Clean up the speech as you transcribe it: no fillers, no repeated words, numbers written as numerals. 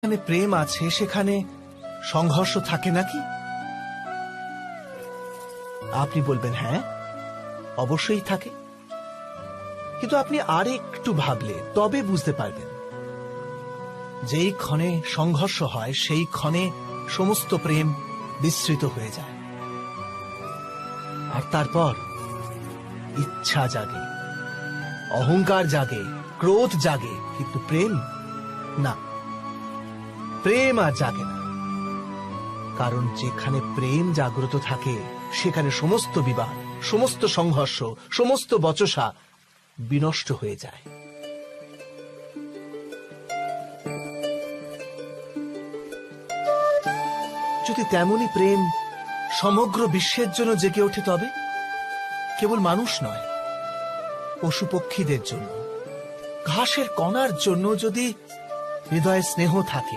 যেখানে প্রেম আছে সেখানে সংঘর্ষ থাকে নাকি? আপনি বলবেন হ্যাঁ, অবশ্যই থাকে। কিন্তু আপনি আর একটু ভাবলে তবে বুঝতে পারবেন, যেই ক্ষণে সংঘর্ষ হয় সেই ক্ষণে সমস্ত প্রেম বিস্মৃত হয়ে যায়, আর তারপর ইচ্ছা জাগে, অহংকার জাগে, ক্রোধ জাগে, কিন্তু প্রেম না, প্রেম আর জাগে না। কারণ যেখানে প্রেম জাগ্রত থাকে সেখানে সমস্ত বিবাদ, সমস্ত সংঘর্ষ, সমস্ত বচসা বিনষ্ট হয়ে যায়। যদি তেমনি প্রেম সমগ্র বিশ্বের জন্য জেগে ওঠে, তবে কেবল মানুষ নয়, পশু পক্ষীদের জন্য, ঘাসের কণার জন্য যদি হৃদয়ে স্নেহ থাকে,